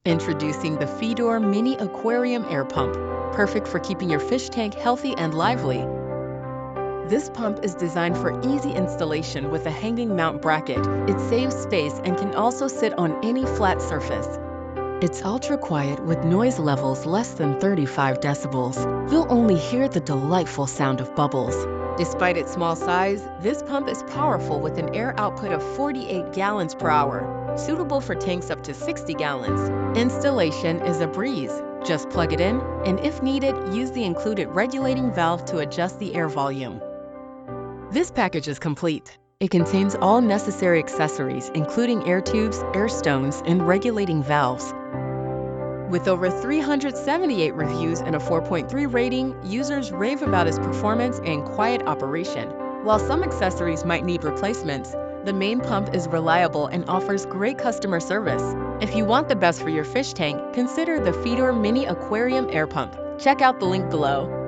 Introducing the FEDOUR Mini Aquarium Air Pump, perfect for keeping your fish tank healthy and lively. This pump is designed for easy installation with a hanging mount bracket. It saves space and can also sit on any flat surface. It's ultra quiet with noise levels less than 35 decibels. You'll only hear the delightful sound of bubbles. Despite its small size, this pump is powerful with an air output of 48 gallons per hour, suitable for tanks up to 60 gallons. Installation is a breeze. Just plug it in, and if needed, use the included regulating valve to adjust the air volume. This package is complete. It contains all necessary accessories, including air tubes, air stones, and regulating valves. With over 378 reviews and a 4.3 rating, users rave about its performance and quiet operation. While some accessories might need replacements, the main pump is reliable and offers great customer service. If you want the best for your fish tank, consider the FEDOUR Mini Aquarium Air Pump. Check out the link below.